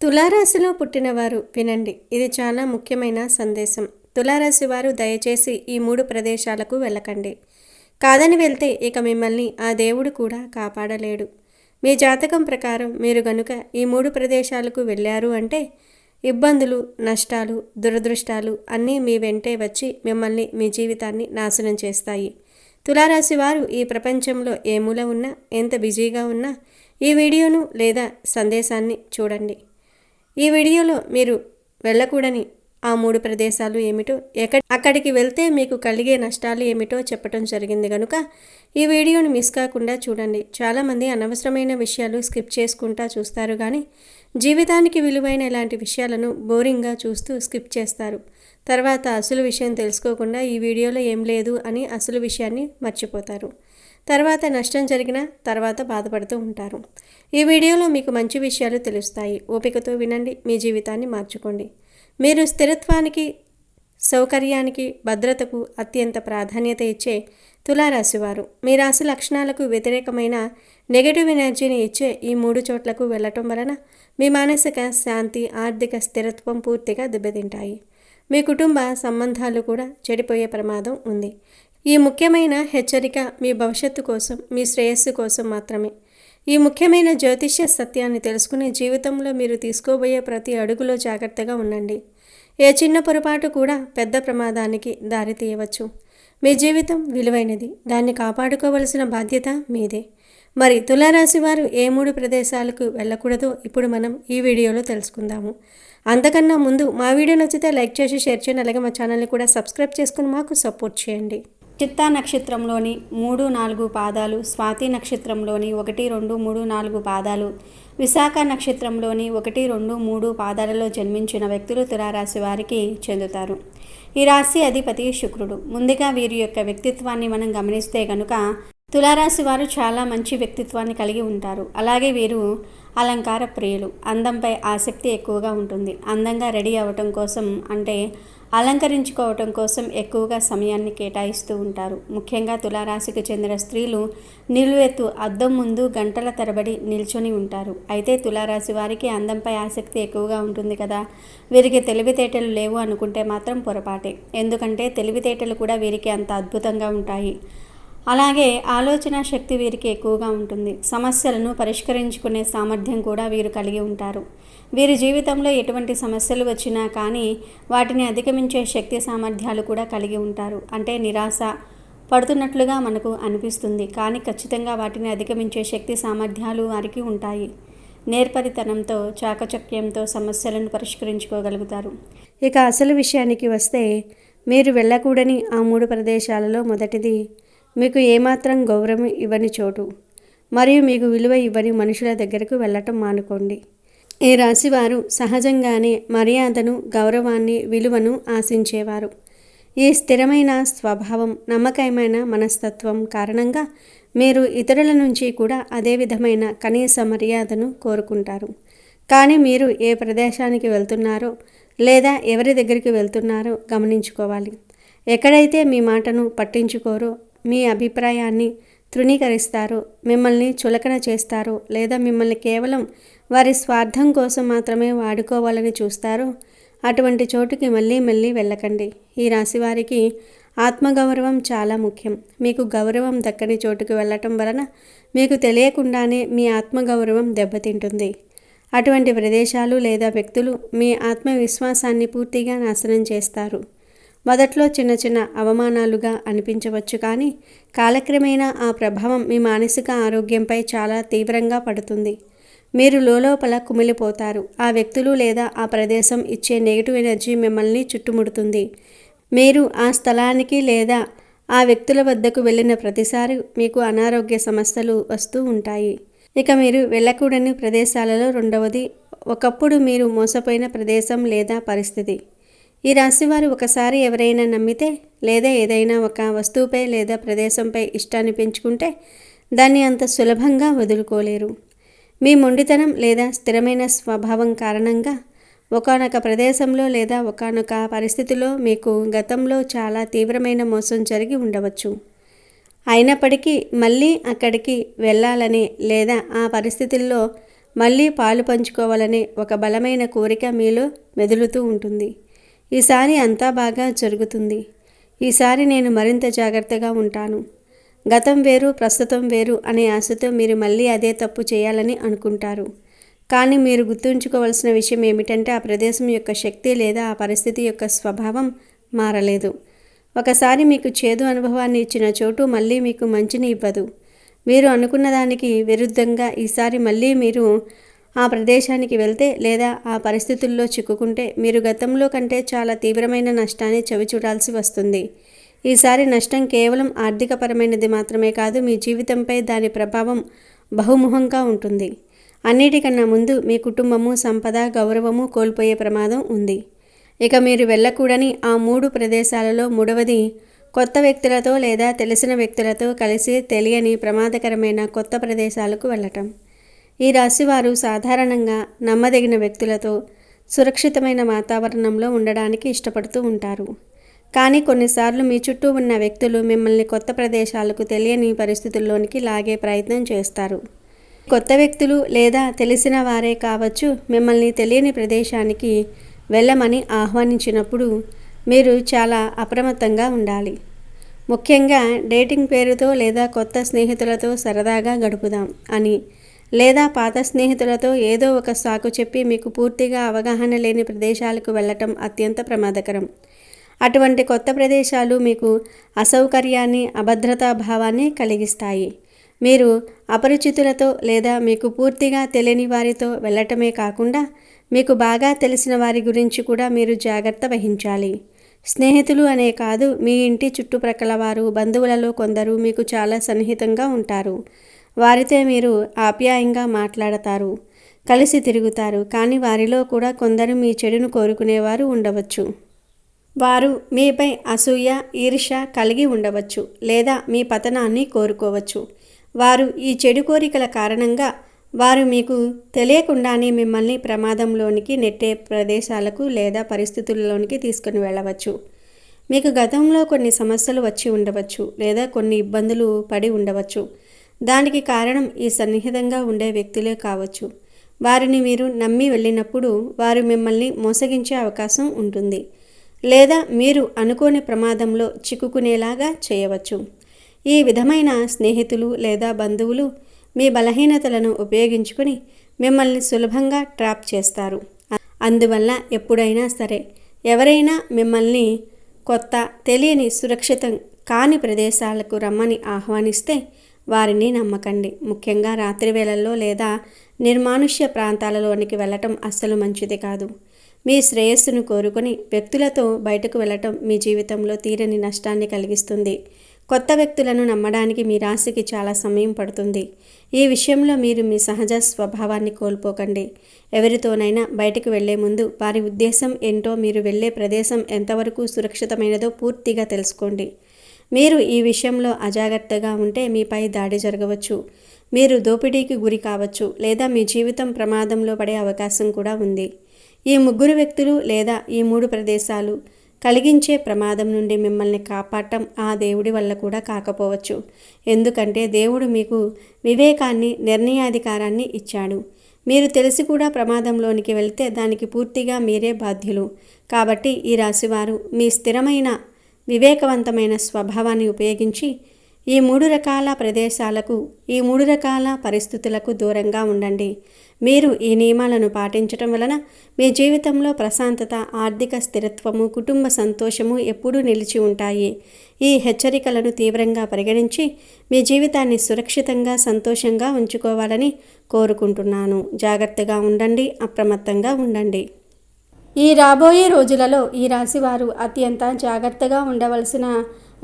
తులారాశిలో పుట్టినవారు వినండి, ఇది చాలా ముఖ్యమైన సందేశం. తులారాశి వారు దయచేసి ఈ 3 ప్రదేశాలకు వెళ్ళకండి. కాదని వెళ్తే ఇక మిమ్మల్ని ఆ దేవుడు కూడా కాపాడలేడు. మీ జాతకం ప్రకారం మీరు గనుక ఈ 3 ప్రదేశాలకు వెళ్ళారు అంటే ఇబ్బందులు, నష్టాలు, దురదృష్టాలు అన్నీ మీ వెంటే వచ్చి మిమ్మల్ని, మీ జీవితాన్ని నాశనం చేస్తాయి. తులారాశి వారు ఈ ప్రపంచంలో ఏ మూల ఉన్నా, ఎంత బిజీగా ఉన్నా ఈ వీడియోను లేదా సందేశాన్ని చూడండి. ఈ వీడియోలో మీరు వెళ్ళకూడని ఆ 3 ప్రదేశాలు ఏమిటో, అక్కడికి వెళ్తే మీకు కలిగే నష్టాలు ఏమిటో చెప్పడం జరిగింది కనుక ఈ వీడియోను మిస్ కాకుండా చూడండి. చాలామంది అనవసరమైన విషయాలు స్కిప్ చేసుకుంటా చూస్తారు, కానీ జీవితానికి విలువైన ఇలాంటి విషయాలను బోరింగ్గా చూస్తూ స్కిప్ చేస్తారు. తర్వాత అసలు విషయం తెలుసుకోకుండా ఈ వీడియోలో ఏం లేదు అని అసలు విషయాన్ని మర్చిపోతారు. తర్వాత నష్టం జరిగిన తర్వాత బాధపడుతూ ఉంటారు. ఈ వీడియోలో మీకు మంచి విషయాలు తెలుస్తాయి. ఓపికతో వినండి, మీ జీవితాన్ని మార్చుకోండి. మీరు స్థిరత్వానికి, సౌకర్యానికి, భద్రతకు అత్యంత ప్రాధాన్యత ఇచ్చే తులారాశివారు మీ రాశి లక్షణాలకు వ్యతిరేకమైన నెగటివ్ ఎనర్జీని ఇచ్చే ఈ 3 చోట్లకు వెళ్ళటం వలన మీ మానసిక శాంతి, ఆర్థిక స్థిరత్వం పూర్తిగా దెబ్బతింటాయి. మీ కుటుంబ సంబంధాలు కూడా చెడిపోయే ప్రమాదం ఉంది. ఈ ముఖ్యమైన హెచ్చరిక మీ భవిష్యత్తు కోసం, మీ శ్రేయస్సు కోసం మాత్రమే. ఈ ముఖ్యమైన జ్యోతిష్య సత్యాన్ని తెలుసుకుని జీవితంలో మీరు తీసుకోబోయే ప్రతి అడుగులో జాగ్రత్తగా ఉండండి. ఏ చిన్న పొరపాటు కూడా పెద్ద ప్రమాదానికి దారితీయవచ్చు. మీ జీవితం విలువైనది, దాన్ని కాపాడుకోవలసిన బాధ్యత మీదే. మరి తులారాశి వారు ఏ 3 ప్రదేశాలకు వెళ్ళకూడదో ఇప్పుడు మనం ఈ వీడియోలో తెలుసుకుందాము. అంతకన్నా ముందు మా వీడియో నచ్చితే లైక్ చేసి షేర్ చేయండి. అలాగే మా ఛానల్ని కూడా సబ్స్క్రైబ్ చేసుకుని మాకు సపోర్ట్ చేయండి. చిత్తా నక్షత్రంలోని 3, 4 పాదాలు, స్వాతి నక్షత్రంలోని 1, 2, 3, 4 పాదాలు, విశాఖ నక్షత్రంలోని 1, 2, 3 పాదాలలో జన్మించిన వ్యక్తులు తులారాశి వారికి చెందుతారు. ఈ రాశి అధిపతి శుక్రుడు. ముందుగా వీరి యొక్క వ్యక్తిత్వాన్ని మనం గమనిస్తే కనుక తులారాశి వారు చాలా మంచి వ్యక్తిత్వాన్ని కలిగి ఉంటారు. అలాగే వీరు అలంకార ప్రియులు. అందంపై ఆసక్తి ఎక్కువగా ఉంటుంది. అందంగా రెడీ అవ్వటం కోసం, అంటే అలంకరించుకోవటం కోసం ఎక్కువగా సమయాన్ని కేటాయిస్తూ ఉంటారు. ముఖ్యంగా తులారాశికి చెందిన స్త్రీలు నిలువెత్తు అద్దం ముందు గంటల తరబడి నిల్చొని ఉంటారు. అయితే తులారాశి వారికి అందంపై ఆసక్తి ఎక్కువగా ఉంటుంది కదా, వీరికి తెలివితేటలు లేవు అనుకుంటే మాత్రం పొరపాటే. ఎందుకంటే తెలివితేటలు కూడా వీరికి అంత అద్భుతంగా ఉంటాయి. అలాగే ఆలోచన శక్తి వీరికి ఎక్కువగా ఉంటుంది. సమస్యలను పరిష్కరించుకునే సామర్థ్యం కూడా వీరు కలిగి ఉంటారు. వీరి జీవితంలో ఎటువంటి సమస్యలు వచ్చినా కానీ వాటిని అధిగమించే శక్తి సామర్థ్యాలు కూడా కలిగి ఉంటారు. అంటే నిరాశ పడుతున్నట్లుగా మనకు అనిపిస్తుంది, కానీ ఖచ్చితంగా వాటిని అధిగమించే శక్తి సామర్థ్యాలు వారికి ఉంటాయి. నేర్పరితనంతో, చాకచక్యంతో సమస్యలను పరిష్కరించుకోగలుగుతారు. ఇక అసలు విషయానికి వస్తే, మీరు వెళ్ళకూడని ఆ 3 ప్రదేశాలలో మొదటిది, మీకు ఏమాత్రం గౌరవం ఇవ్వని చోటు మరియు మీకు విలువ ఇవ్వని మనుషుల దగ్గరకు వెళ్ళటం మానుకోండి. ఈ రాశివారు సహజంగానే మర్యాదను, గౌరవాన్ని, విలువను ఆశించేవారు. ఈ స్థిరమైన స్వభావం, నమ్మకమైన మనస్తత్వం కారణంగా మీరు ఇతరుల నుంచి కూడా అదే విధమైన కనీస మర్యాదను కోరుకుంటారు. కానీ మీరు ఏ ప్రదేశానికి వెళ్తున్నారో లేదా ఎవరి దగ్గరికి వెళ్తున్నారో గమనించుకోవాలి. ఎక్కడైతే మీ మాటను పట్టించుకోరో, మీ అభిప్రాయాన్ని తృణీకరిస్తారో, మిమ్మల్ని చులకన చేస్తారో లేదా మిమ్మల్ని కేవలం వారి స్వార్థం కోసం మాత్రమే వాడుకోవాలని చూస్తారో అటువంటి చోటుకి మళ్ళీ వెళ్ళకండి. ఈ రాశి వారికి ఆత్మగౌరవం చాలా ముఖ్యం. మీకు గౌరవం దక్కని చోటుకు వెళ్ళటం వలన మీకు తెలియకుండానే మీ ఆత్మగౌరవం దెబ్బతింటుంది. అటువంటి ప్రదేశాలు లేదా వ్యక్తులు మీ ఆత్మవిశ్వాసాన్ని పూర్తిగా నాశనం చేస్తారు. మొదట్లో చిన్న అవమానాలుగా అనిపించవచ్చు, కానీ కాలక్రమేణా ఆ ప్రభావం మీ మానసిక ఆరోగ్యంపై చాలా తీవ్రంగా పడుతుంది. మీరు లోపల కుమిలిపోతారు. ఆ వ్యక్తులు లేదా ఆ ప్రదేశం ఇచ్చే నెగిటివ్ ఎనర్జీ మిమ్మల్ని చుట్టుముడుతుంది. మీరు ఆ స్థలానికి లేదా ఆ వ్యక్తుల వద్దకు వెళ్ళిన ప్రతిసారి మీకు అనారోగ్య సమస్యలు వస్తూ ఉంటాయి. ఇక మీరు వెళ్ళకూడని ప్రదేశాలలో రెండవది, ఒకప్పుడు మీరు మోసపోయిన ప్రదేశం లేదా పరిస్థితి. ఈ రాశివారు ఒకసారి ఎవరైనా నమ్మితే లేదా ఏదైనా ఒక వస్తువుపై లేదా ప్రదేశంపై ఇష్టాన్ని పెంచుకుంటే దాన్ని అంత సులభంగా వదులుకోలేరు. మీ మొండితనం లేదా స్థిరమైన స్వభావం కారణంగా ఒకానొక ప్రదేశంలో లేదా ఒకానొక పరిస్థితిలో మీకు గతంలో చాలా తీవ్రమైన మోసం జరిగి ఉండవచ్చు. అయినప్పటికీ మళ్ళీ అక్కడికి వెళ్ళాలని లేదా ఆ పరిస్థితుల్లో మళ్ళీ పాలు పంచుకోవాలనే ఒక బలమైన కోరిక మీలో మెదులుతూ ఉంటుంది. ఈసారి అంతా బాగా జరుగుతుంది. ఈసారి నేను మరింత జాగ్రత్తగా ఉంటాను. గతం వేరు, ప్రస్తుతం వేరు అనే ఆశతో మీరు మళ్ళీ అదే తప్పు చేయాలని అనుకుంటారు. కానీ మీరు గుర్తుంచుకోవాల్సిన విషయం ఏమిటంటే ఆ ప్రదేశం యొక్క శక్తి లేదా ఆ పరిస్థితి యొక్క స్వభావం మారలేదు. ఒకసారి మీకు చేదు అనుభవాన్ని ఇచ్చిన చోటు మళ్ళీ మీకు మంచిని ఇవ్వదు. మీరు అనుకున్న దానికి విరుద్ధంగా ఈసారి మళ్ళీ మీరు ఆ ప్రదేశానికి వెళ్తే లేదా ఆ పరిస్థితుల్లో చిక్కుకుంటే మీరు గతంలో కంటే చాలా తీవ్రమైన నష్టాన్ని చవిచూడాల్సి వస్తుంది. ఈసారి నష్టం కేవలం ఆర్థికపరమైనది మాత్రమే కాదు, మీ జీవితంపై దాని ప్రభావం బహుముఖంగా ఉంటుంది. అన్నిటికన్నా ముందు మీ కుటుంబము, సంపద, గౌరవము కోల్పోయే ప్రమాదం ఉంది. ఇక మీరు వెళ్ళకూడని ఆ 3 ప్రదేశాలలో మూడవది కొత్త వ్యక్తులతో లేదా తెలిసిన వ్యక్తులతో కలిసి తెలియని ప్రమాదకరమైన కొత్త ప్రదేశాలకు వెళ్ళటం. ఈ రాశివారు సాధారణంగా నమ్మదగిన వ్యక్తులతో సురక్షితమైన వాతావరణంలో ఉండడానికి ఇష్టపడుతూ ఉంటారు. కానీ కొన్నిసార్లు మీ చుట్టూ ఉన్న వ్యక్తులు మిమ్మల్ని కొత్త ప్రదేశాలకు తెలియని పరిస్థితుల్లోనికి లాగే ప్రయత్నం చేస్తారు. కొత్త వ్యక్తులు లేదా తెలిసిన వారే కావచ్చు మిమ్మల్ని తెలియని ప్రదేశానికి వెళ్ళమని ఆహ్వానించినప్పుడు మీరు చాలా అప్రమత్తంగా ఉండాలి. ముఖ్యంగా డేటింగ్ పేరుతో లేదా కొత్త స్నేహితులతో సరదాగా గడుపుదాం అని లేదా పాత స్నేహితులతో ఏదో ఒక సాకు చెప్పి మీకు పూర్తిగా అవగాహన లేని ప్రదేశాలకు వెళ్ళటం అత్యంత ప్రమాదకరం. అటువంటి కొత్త ప్రదేశాలు మీకు అసౌకర్యాన్ని, అభద్రతా భావాన్ని కలిగిస్తాయి. మీరు అపరిచితులతో లేదా మీకు పూర్తిగా తెలియని వారితో వెళ్ళటమే కాకుండా మీకు బాగా తెలిసిన వారి గురించి కూడా మీరు జాగ్రత్త వహించాలి. స్నేహితులు అనే కాదు, మీ ఇంటి చుట్టుప్రక్కల వారు, బంధువులలో కొందరు మీకు చాలా సన్నిహితంగా ఉంటారు. వారితో మీరు ఆప్యాయంగా మాట్లాడతారు, కలిసి తిరుగుతారు. కానీ వారిలో కూడా కొందరు మీ చెడును కోరుకునేవారు ఉండవచ్చు. వారు మీపై అసూయ, ఈర్ష్య కలిగి ఉండవచ్చు లేదా మీ పతనాన్ని కోరుకోవచ్చు. వారు ఈ చెడు కోరికల కారణంగా వారు మీకు తెలియకుండానే మిమ్మల్ని ప్రమాదంలోనికి నెట్టే ప్రదేశాలకు లేదా పరిస్థితుల్లోనికి తీసుకుని వెళ్ళవచ్చు. మీకు గతంలో కొన్ని సమస్యలు వచ్చి ఉండవచ్చు లేదా కొన్ని ఇబ్బందులు పడి ఉండవచ్చు. దానికి కారణం ఈ సన్నిహితంగా ఉండే వ్యక్తులే కావచ్చు. వారిని మీరు నమ్మి వెళ్ళినప్పుడు వారు మిమ్మల్ని మోసగించే అవకాశం ఉంటుంది లేదా మీరు అనుకోని ప్రమాదంలో చిక్కుకునేలాగా చేయవచ్చు. ఈ విధమైన స్నేహితులు లేదా బంధువులు మీ బలహీనతలను ఉపయోగించుకొని మిమ్మల్ని సులభంగా ట్రాప్ చేస్తారు. అందువల్ల ఎప్పుడైనా సరే ఎవరైనా మిమ్మల్ని కొత్త, తెలియని, సురక్షితం కాని ప్రదేశాలకు రమ్మని ఆహ్వానిస్తే వారిని నమ్మకండి. ముఖ్యంగా రాత్రి వేళల్లో లేదా నిర్మానుష్య ప్రాంతాలలోనికి వెళ్ళటం అస్సలు మంచిది కాదు. మీ శ్రేయస్సును కోరుకొని వ్యక్తులతో బయటకు వెళ్ళటం మీ జీవితంలో తీరని నష్టాన్ని కలిగిస్తుంది. కొత్త వ్యక్తులను నమ్మడానికి మీ రాశికి చాలా సమయం పడుతుంది. ఈ విషయంలో మీరు మీ సహజ స్వభావాన్ని కోల్పోకండి. ఎవరితోనైనా బయటకు వెళ్లే ముందు వారి ఉద్దేశం ఏంటో, మీరు వెళ్ళే ప్రదేశం ఎంతవరకు సురక్షితమైనదో పూర్తిగా తెలుసుకోండి. మీరు ఈ విషయంలో అజాగ్రత్తగా ఉంటే మీపై దాడి జరగవచ్చు, మీరు దోపిడీకి గురి కావచ్చు లేదా మీ జీవితం ప్రమాదంలో పడే అవకాశం కూడా ఉంది. ఈ 3 వ్యక్తులు లేదా ఈ 3 ప్రదేశాలు కలిగించే ప్రమాదం నుండి మిమ్మల్ని కాపాడటం ఆ దేవుడి వల్ల కూడా కాకపోవచ్చు. ఎందుకంటే దేవుడు మీకు వివేకాన్ని, నిర్ణయాధికారాన్ని ఇచ్చాడు. మీరు తెలిసి కూడా ప్రమాదంలోనికి వెళ్తే దానికి పూర్తిగా మీరే బాధ్యులు. కాబట్టి ఈ రాశివారు మీ స్థిరమైన, వివేకవంతమైన స్వభావాన్ని ఉపయోగించి ఈ 3 రకాల ప్రదేశాలకు, ఈ 3 రకాల పరిస్థితులకు దూరంగా ఉండండి. మీరు ఈ నియమాలను పాటించటం వలన మీ జీవితంలో ప్రశాంతత, ఆర్థిక స్థిరత్వము, కుటుంబ సంతోషము ఎప్పుడూ నిలిచి ఉంటాయి. ఈ హెచ్చరికలను తీవ్రంగా పరిగణించి మీ జీవితాన్ని సురక్షితంగా, సంతోషంగా ఉంచుకోవాలని కోరుకుంటున్నాను. జాగ్రత్తగా ఉండండి, అప్రమత్తంగా ఉండండి. ఈ రాబోయే రోజులలో ఈ రాశివారు అత్యంత జాగ్రత్తగా ఉండవలసిన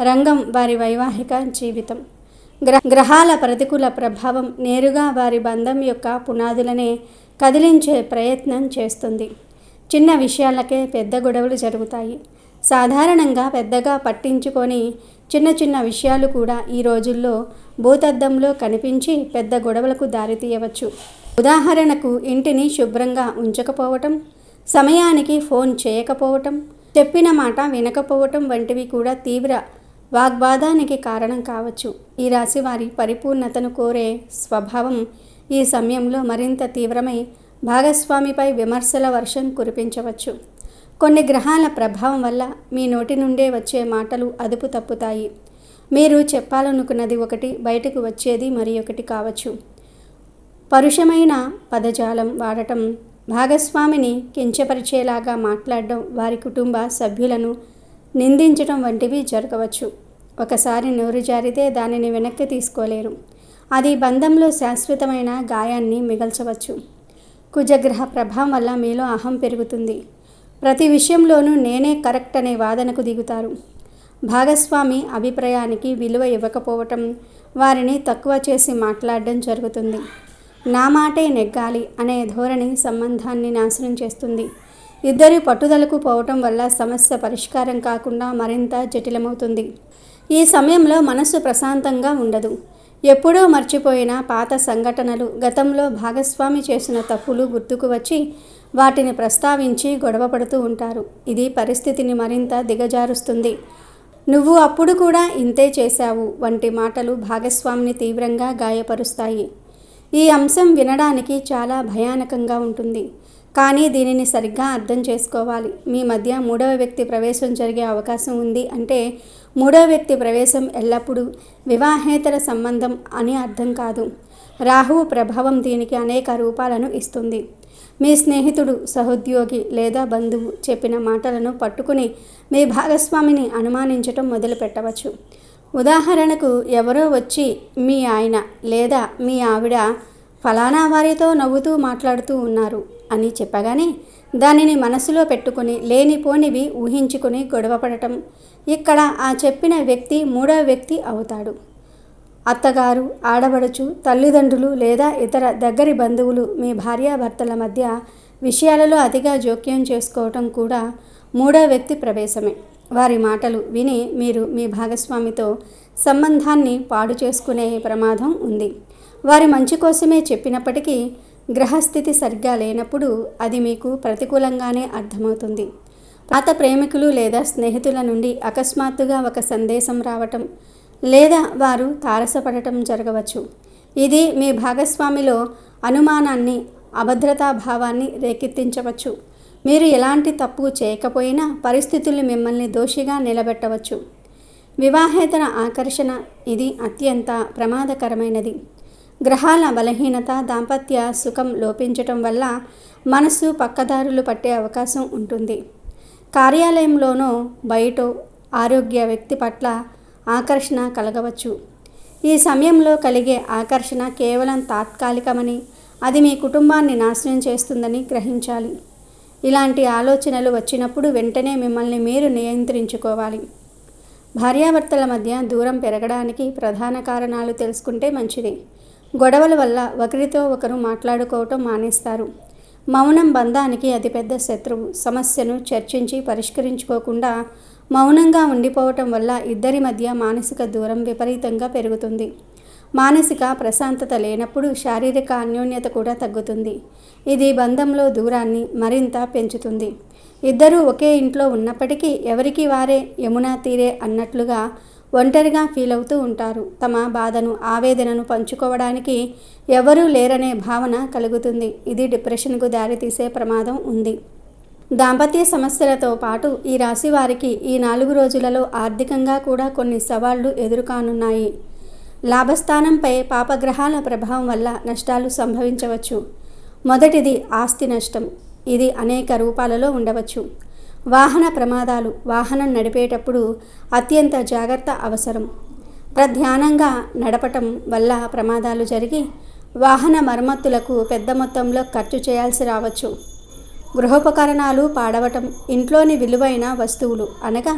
రంగం వారి వైవాహిక జీవితం. గ్రహాల ప్రతికూల ప్రభావం నేరుగా వారి బంధం యొక్క పునాదులనే కదిలించే ప్రయత్నం చేస్తుంది. చిన్న విషయాలకే పెద్ద గొడవలు జరుగుతాయి. సాధారణంగా పెద్దగా పట్టించుకొని చిన్న చిన్న విషయాలు కూడా ఈ రోజుల్లో భూతద్దంలో కనిపించి పెద్ద గొడవలకు దారితీయవచ్చు. ఉదాహరణకు ఇంటిని శుభ్రంగా ఉంచకపోవటం, సమయానికి ఫోన్ చేయకపోవటం, చెప్పిన మాట వినకపోవటం వంటివి కూడా తీవ్ర వాగ్వాదానికి కారణం కావచ్చు. ఈ రాశి వారి పరిపూర్ణతను కోరే స్వభావం ఈ సమయంలో మరింత తీవ్రమై భాగస్వామిపై విమర్శల వర్షం కురిపించవచ్చు. కొన్ని గ్రహాల ప్రభావం వల్ల మీ నోటి నుండే వచ్చే మాటలు అదుపు తప్పుతాయి. మీరు చెప్పాలనుకున్నది ఒకటి, బయటకు వచ్చేది మరి ఒకటి కావచ్చు. పరుషమైన పదజాలం వాడటం, భాగస్వామిని కించపరిచేలాగా మాట్లాడడం, వారి కుటుంబ సభ్యులను నిందించడం వంటివి జరగవచ్చు. ఒకసారి నోరు జారితే దానిని వెనక్కి తీసుకోలేరు. అది బంధంలో శాశ్వతమైన గాయాన్ని మిగల్చవచ్చు. కుజగ్రహ ప్రభావం వల్ల మీలో అహం పెరుగుతుంది. ప్రతి విషయంలోనూ నేనే కరెక్ట్ అనే వాదనకు దిగుతారు. భాగస్వామి అభిప్రాయానికి విలువ ఇవ్వకపోవటం, వారిని తక్కువ చేసి మాట్లాడడం జరుగుతుంది. నా మాటే నెగ్గాలి అనే ధోరణి సంబంధాన్ని నాశనం చేస్తుంది. ఇద్దరి పట్టుదలకు పోవటం వల్ల సమస్య పరిష్కారం కాకుండా మరింత జటిలమవుతుంది. ఈ సమయంలో మనస్సు ప్రశాంతంగా ఉండదు. ఎప్పుడో మర్చిపోయిన పాత సంఘటనలు, గతంలో భాగస్వామి చేసిన తప్పులు గుర్తుకు వచ్చి వాటిని ప్రస్తావించి గొడవ పడుతూ ఉంటారు. ఇది పరిస్థితిని మరింత దిగజారుస్తుంది. నువ్వు అప్పుడు కూడా ఇంతే చేశావు వంటి మాటలు భాగస్వామిని తీవ్రంగా గాయపరుస్తాయి. ఈ అంశం వినడానికి చాలా భయానకంగా ఉంటుంది. కానీ దీనిని సరిగ్గా అర్థం చేసుకోవాలి. మీ మధ్య మూడవ వ్యక్తి ప్రవేశం జరిగే అవకాశం ఉంది అంటే మూడవ వ్యక్తి ప్రవేశం ఎల్లప్పుడూ వివాహేతర సంబంధం అని అర్థం కాదు. రాహువు ప్రభావం దీనికి అనేక రూపాలను ఇస్తుంది. మీ స్నేహితుడు, సహోద్యోగి లేదా బంధువు చెప్పిన మాటలను పట్టుకుని మీ భాగస్వామిని అనుమానించటం మొదలుపెట్టవచ్చు. ఉదాహరణకు, ఎవరో వచ్చి మీ ఆయన లేదా మీ ఆవిడ ఫలానా వారితో నవ్వుతూ మాట్లాడుతూ ఉన్నారు అని చెప్పగానే దానిని మనసులో పెట్టుకుని లేనిపోనివి ఊహించుకుని గొడవపడటం. ఇక్కడ ఆ చెప్పిన వ్యక్తి మూడవ వ్యక్తి అవుతాడు. అత్తగారు, ఆడబడుచు, తల్లిదండ్రులు లేదా ఇతర దగ్గరి బంధువులు మీ భార్యాభర్తల మధ్య విషయాలలో అతిగా జోక్యం చేసుకోవటం కూడా మూడవ వ్యక్తి ప్రవేశమే. వారి మాటలు విని మీరు మీ భాగస్వామితో సంబంధాన్ని పాడు చేసుకునే ప్రమాదం ఉంది. వారి మంచి కోసమే చెప్పినప్పటికీ గ్రహస్థితి సరిగ్గా లేనప్పుడు అది మీకు ప్రతికూలంగానే అర్థమవుతుంది. పాత ప్రేమికులు లేదా స్నేహితుల నుండి అకస్మాత్తుగా ఒక సందేశం రావటం లేదా వారు తారసపడటం జరగవచ్చు. ఇది మీ భాగస్వామిలో అనుమానాన్ని, అభద్రతాభావాన్ని రేకెత్తించవచ్చు. మీరు ఎలాంటి తప్పు చేయకపోయినా పరిస్థితులు మిమ్మల్ని దోషిగా నిలబెట్టవచ్చు. వివాహేతర ఆకర్షణ, ఇది అత్యంత ప్రమాదకరమైనది. గ్రహాల బలహీనత, దాంపత్య సుఖం లోపించటం వల్ల మనసు పక్కదారులు పట్టే అవకాశం ఉంటుంది. కార్యాలయంలోనో బయటో ఆరోగ్య వ్యక్తి పట్ల ఆకర్షణ కలగవచ్చు. ఈ సమయంలో కలిగే ఆకర్షణ కేవలం తాత్కాలికమని, అది మీ కుటుంబాన్ని నాశనం చేస్తుందని గ్రహించాలి. ఇలాంటి ఆలోచనలు వచ్చినప్పుడు వెంటనే మిమ్మల్ని మీరు నియంత్రించుకోవాలి. భార్యాభర్తల మధ్య దూరం పెరగడానికి ప్రధాన కారణాలు తెలుసుకుంటే మంచిది. గొడవల వల్ల ఒకరితో ఒకరు మాట్లాడుకోవటం మానేస్తారు. మౌనం బంధానికి అతిపెద్ద శత్రువు. సమస్యను చర్చించి పరిష్కరించుకోకుండా మౌనంగా ఉండిపోవటం వల్ల ఇద్దరి మధ్య మానసిక దూరం విపరీతంగా పెరుగుతుంది. మానసిక ప్రశాంతత లేనప్పుడు శారీరక అన్యోన్యత కూడా తగ్గుతుంది. ఇది బంధంలో దూరాన్ని మరింత పెంచుతుంది. ఇద్దరూ ఒకే ఇంట్లో ఉన్నప్పటికీ ఎవరికి వారే యమునా తీరే అన్నట్లుగా ఒంటరిగా ఫీల్ అవుతూ ఉంటారు. తమ బాధను, ఆవేదనను పంచుకోవడానికి ఎవరూ లేరనే భావన కలుగుతుంది. ఇది డిప్రెషన్కు దారితీసే ప్రమాదం ఉంది. దాంపత్య సమస్యలతో పాటు ఈ రాశి వారికి ఈ 4 రోజులలో ఆర్థికంగా కూడా కొన్ని సవాళ్లు ఎదురుకానున్నాయి. లాభస్థానంపై పాపగ్రహాల ప్రభావం వల్ల నష్టాలు సంభవించవచ్చు. మొదటిది ఆస్తి నష్టం. ఇది అనేక రూపాలలో ఉండవచ్చు. వాహన ప్రమాదాలు. వాహనం నడిపేటప్పుడు అత్యంత జాగ్రత్త అవసరం. ప్రధ్యానంగా నడపటం వల్ల ప్రమాదాలు జరిగి వాహన మరమ్మతులకు పెద్ద మొత్తంలో ఖర్చు చేయాల్సి రావచ్చు. గృహోపకరణాలు పాడవటం. ఇంట్లోని విలువైన వస్తువులు అనగా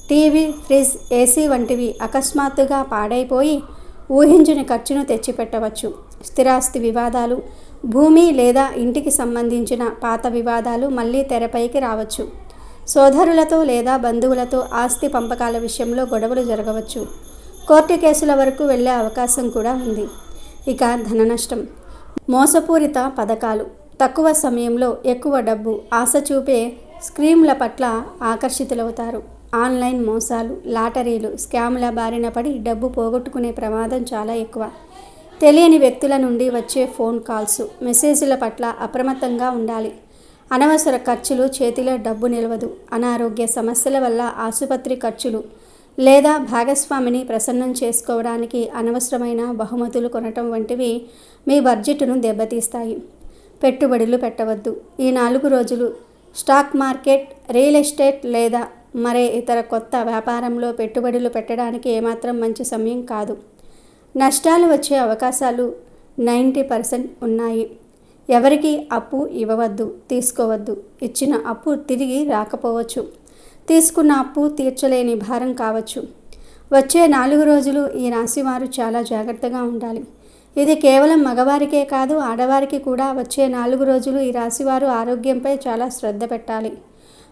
టీవీ, ఫ్రిడ్జ్, ఏసీ వంటివి అకస్మాత్తుగా పాడైపోయి ఊహించని ఖర్చును తెచ్చిపెట్టవచ్చు. స్థిరాస్తి వివాదాలు. భూమి లేదా ఇంటికి సంబంధించిన పాత వివాదాలు మళ్ళీ తెరపైకి రావచ్చు. సోదరులతో లేదా బంధువులతో ఆస్తి పంపకాల విషయంలో గొడవలు జరగవచ్చు. కోర్టు కేసుల వరకు వెళ్ళే అవకాశం కూడా ఉంది. ఇక ధన నష్టం. మోసపూరిత పథకాలు. తక్కువ సమయంలో ఎక్కువ డబ్బు ఆశ చూపే స్కీమ్ల పట్ల ఆకర్షితులవుతారు. ఆన్లైన్ మోసాలు, లాటరీలు, స్కాముల బారిన పడి డబ్బు పోగొట్టుకునే ప్రమాదం చాలా ఎక్కువ. తెలియని వ్యక్తుల నుండి వచ్చే ఫోన్ కాల్స్, మెసేజ్ల పట్ల అప్రమత్తంగా ఉండాలి. అనవసర ఖర్చులు, చేతిలో డబ్బు నిలవదు. అనారోగ్య సమస్యల వల్ల ఆసుపత్రి ఖర్చులు లేదా భాగస్వామిని ప్రసన్నం చేసుకోవడానికి అనవసరమైన బహుమతులు కొనటం వంటివి మీ బడ్జెట్ను దెబ్బతీస్తాయి. పెట్టుబడులు పెట్టవద్దు. ఈ 4 రోజులు స్టాక్ మార్కెట్, రియల్ ఎస్టేట్ లేదా మరే ఇతర కొత్త వ్యాపారంలో పెట్టుబడులు పెట్టడానికి ఏమాత్రం మంచి సమయం కాదు. నష్టాలు వచ్చే అవకాశాలు 90% ఉన్నాయి. ఎవరికి అప్పు ఇవ్వవద్దు, తీసుకోవద్దు. ఇచ్చిన అప్పు తిరిగి రాకపోవచ్చు. తీసుకున్న అప్పు తీర్చలేని భారం కావచ్చు. వచ్చే 4 రోజులు ఈ రాశివారు చాలా జాగ్రత్తగా ఉండాలి. ఇది కేవలం మగవారికే కాదు, ఆడవారికి కూడా. వచ్చే 4 రోజులు ఈ రాశివారు ఆరోగ్యంపై చాలా శ్రద్ధ పెట్టాలి.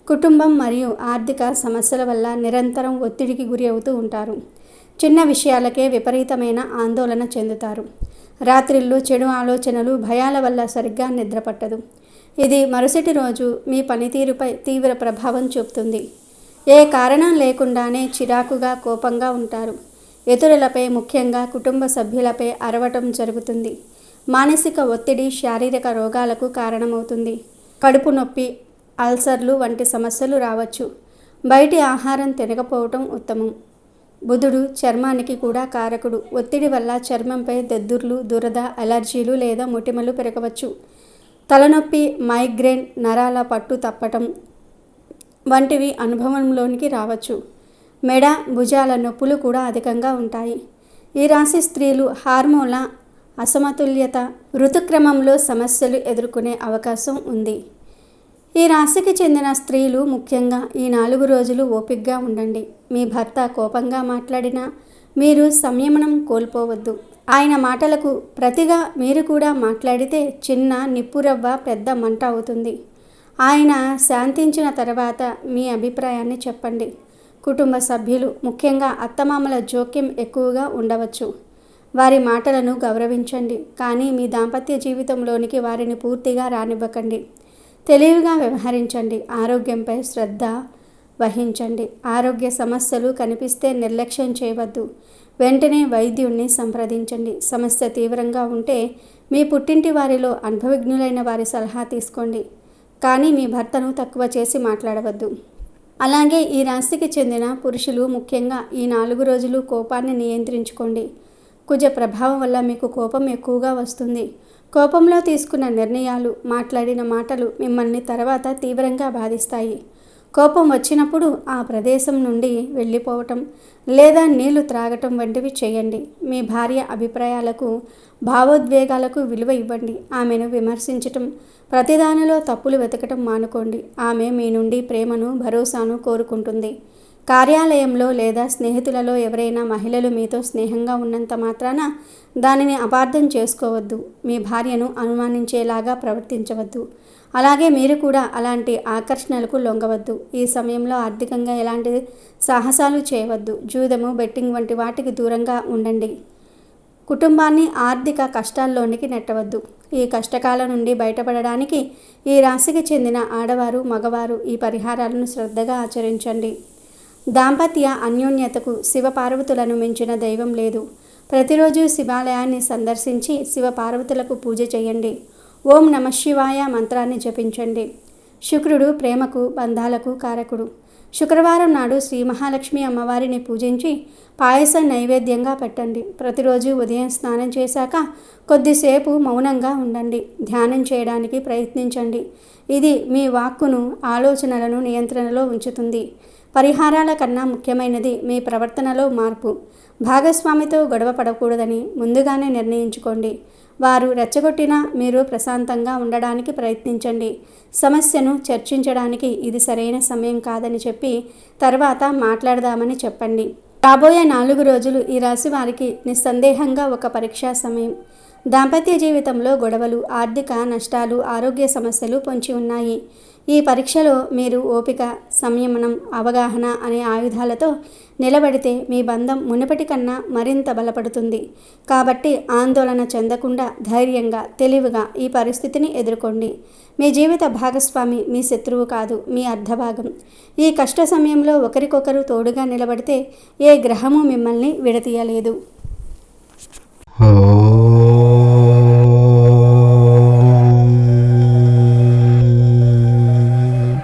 కుటుంబం మరియు ఆర్థిక సమస్యల వల్ల నిరంతరం ఒత్తిడికి గురి అవుతూ ఉంటారు. చిన్న విషయాలకే విపరీతమైన ఆందోళన చెందుతారు. రాత్రిళ్ళు చెడు ఆలోచనలు, భయాల వల్ల సరిగ్గా నిద్ర పట్టదు. ఇది మరుసటి రోజు మీ పనితీరుపై తీవ్ర ప్రభావం చూపుతుంది. ఏ కారణం లేకుండానే చిరాకుగా, కోపంగా ఉంటారు. ఇతరులపై, ముఖ్యంగా కుటుంబ సభ్యులపై అరవటం జరుగుతుంది. మానసిక ఒత్తిడి శారీరక రోగాలకు కారణమవుతుంది. కడుపు నొప్పి, అల్సర్లు వంటి సమస్యలు రావచ్చు. బయటి ఆహారం తినకపోవటం ఉత్తమం. బుధుడు చర్మానికి కూడా కారకుడు. ఒత్తిడి వల్ల చర్మంపై దద్దుర్లు, దురద, అలర్జీలు లేదా మొటిమలు పెరగవచ్చు. తలనొప్పి, మైగ్రేన్, నరాల పట్టు తప్పటం వంటివి అనుభవంలోనికి రావచ్చు. మెడ, భుజాల నొప్పులు కూడా అధికంగా ఉంటాయి. ఈ రాశి స్త్రీలు హార్మోన్ల అసమతుల్యత, ఋతుక్రమంలో సమస్యలు ఎదుర్కొనే అవకాశం ఉంది. ఈ రాశికి చెందిన స్త్రీలు ముఖ్యంగా ఈ 4 రోజులు ఓపికగా ఉండండి. మీ భర్త కోపంగా మాట్లాడినా మీరు సంయమనం కోల్పోవద్దు. ఆయన మాటలకు ప్రతిగా మీరు కూడా మాట్లాడితే చిన్న నిప్పురవ్వ పెద్ద మంట అవుతుంది. ఆయన శాంతించిన తర్వాత మీ అభిప్రాయాన్ని చెప్పండి. కుటుంబ సభ్యులు, ముఖ్యంగా అత్తమామల జోక్యం ఎక్కువగా ఉండవచ్చు. వారి మాటలను గౌరవించండి, కానీ మీ దాంపత్య జీవితంలోనికి వారిని పూర్తిగా రానివ్వకండి. తెలివిగా వ్యవహరించండి. ఆరోగ్యంపై శ్రద్ధ వహించండి. ఆరోగ్య సమస్యలు కనిపిస్తే నిర్లక్ష్యం చేయవద్దు. వెంటనే వైద్యుణ్ణి సంప్రదించండి. సమస్య తీవ్రంగా ఉంటే మీ పుట్టింటి వారిలో అనుభవజ్ఞులైన వారి సలహా తీసుకోండి, కానీ మీ భర్తను తక్కువ చేసి మాట్లాడవద్దు. అలాగే ఈ రాశికి చెందిన పురుషులు ముఖ్యంగా ఈ 4 రోజులు కోపాన్ని నియంత్రించుకోండి. కుజ ప్రభావం వల్ల మీకు కోపం ఎక్కువగా వస్తుంది. కోపంలో తీసుకున్న నిర్ణయాలు, మాట్లాడిన మాటలు మిమ్మల్ని తర్వాత తీవ్రంగా బాధిస్తాయి. కోపం వచ్చినప్పుడు ఆ ప్రదేశం నుండి వెళ్ళిపోవటం లేదా నీళ్లు త్రాగటం వంటివి చేయండి. మీ భార్య అభిప్రాయాలకు, భావోద్వేగాలకు విలువ ఇవ్వండి. ఆమెను విమర్శించటం, ప్రతిదానిలో తప్పులు వెతకటం మానుకోండి. ఆమె మీ నుండి ప్రేమను, భరోసాను కోరుకుంటుంది. కార్యాలయంలో లేదా స్నేహితులలో ఎవరైనా మహిళలు మీతో స్నేహంగా ఉన్నంత మాత్రాన దానిని అపార్థం చేసుకోవద్దు. మీ భార్యను అనుమానించేలాగా ప్రవర్తించవద్దు. అలాగే మీరు కూడా అలాంటి ఆకర్షణలకు లొంగవద్దు. ఈ సమయంలో ఆర్థికంగా ఎలాంటి సాహసాలు చేయవద్దు. జూదము, బెట్టింగ్ వంటి వాటికి దూరంగా ఉండండి. కుటుంబాన్ని ఆర్థిక కష్టాల్లోనికి నెట్టవద్దు. ఈ కష్టకాలం నుండి బయటపడడానికి ఈ రాశికి చెందిన ఆడవారు, మగవారు ఈ పరిహారాలను శ్రద్ధగా ఆచరించండి. దాంపత్య అన్యోన్యతకు శివపార్వతులను మించిన దైవం లేదు. ప్రతిరోజు శివాలయాన్ని సందర్శించి శివపార్వతులకు పూజ చేయండి. ఓం నమః శివాయ మంత్రాన్ని జపించండి. శుక్రుడు ప్రేమకు, బంధాలకు కారకుడు. శుక్రవారం నాడు శ్రీ మహాలక్ష్మి అమ్మవారిని పూజించి పాయసం నైవేద్యంగా పెట్టండి. ప్రతిరోజు ఉదయం స్నానం చేశాక కొద్దిసేపు మౌనంగా ఉండండి. ధ్యానం చేయడానికి ప్రయత్నించండి. ఇది మీ వాక్కును, ఆలోచనలను నియంత్రణలో ఉంచుతుంది. పరిహారాల కన్నా ముఖ్యమైనది మీ ప్రవర్తనలో మార్పు. భాగస్వామితో గొడవ పడకూడదని ముందుగానే నిర్ణయించుకోండి. వారు రెచ్చగొట్టినా మీరు ప్రశాంతంగా ఉండడానికి ప్రయత్నించండి. సమస్యను చర్చించడానికి ఇది సరైన సమయం కాదని చెప్పి తర్వాత మాట్లాడదామని చెప్పండి. రాబోయే 4 రోజులు ఈ రాశి వారికి నిస్సందేహంగా ఒక పరీక్షా సమయం. దాంపత్య జీవితంలో గొడవలు, ఆర్థిక నష్టాలు, ఆరోగ్య సమస్యలు పొంచి ఉన్నాయి. ఈ పరీక్షలో మీరు ఓపిక, సంయమనం, అవగాహన అనే ఆయుధాలతో నిలబడితే మీ బంధం మునుపటి కన్నా మరింత బలపడుతుంది. కాబట్టి ఆందోళన చెందకుండా ధైర్యంగా, తెలివిగా ఈ పరిస్థితిని ఎదుర్కోండి. మీ జీవిత భాగస్వామి మీ శత్రువు కాదు, మీ అర్ధభాగం. ఈ కష్ట సమయంలో ఒకరికొకరు తోడుగా నిలబడితే ఏ గ్రహము మిమ్మల్ని విడదీయలేదు.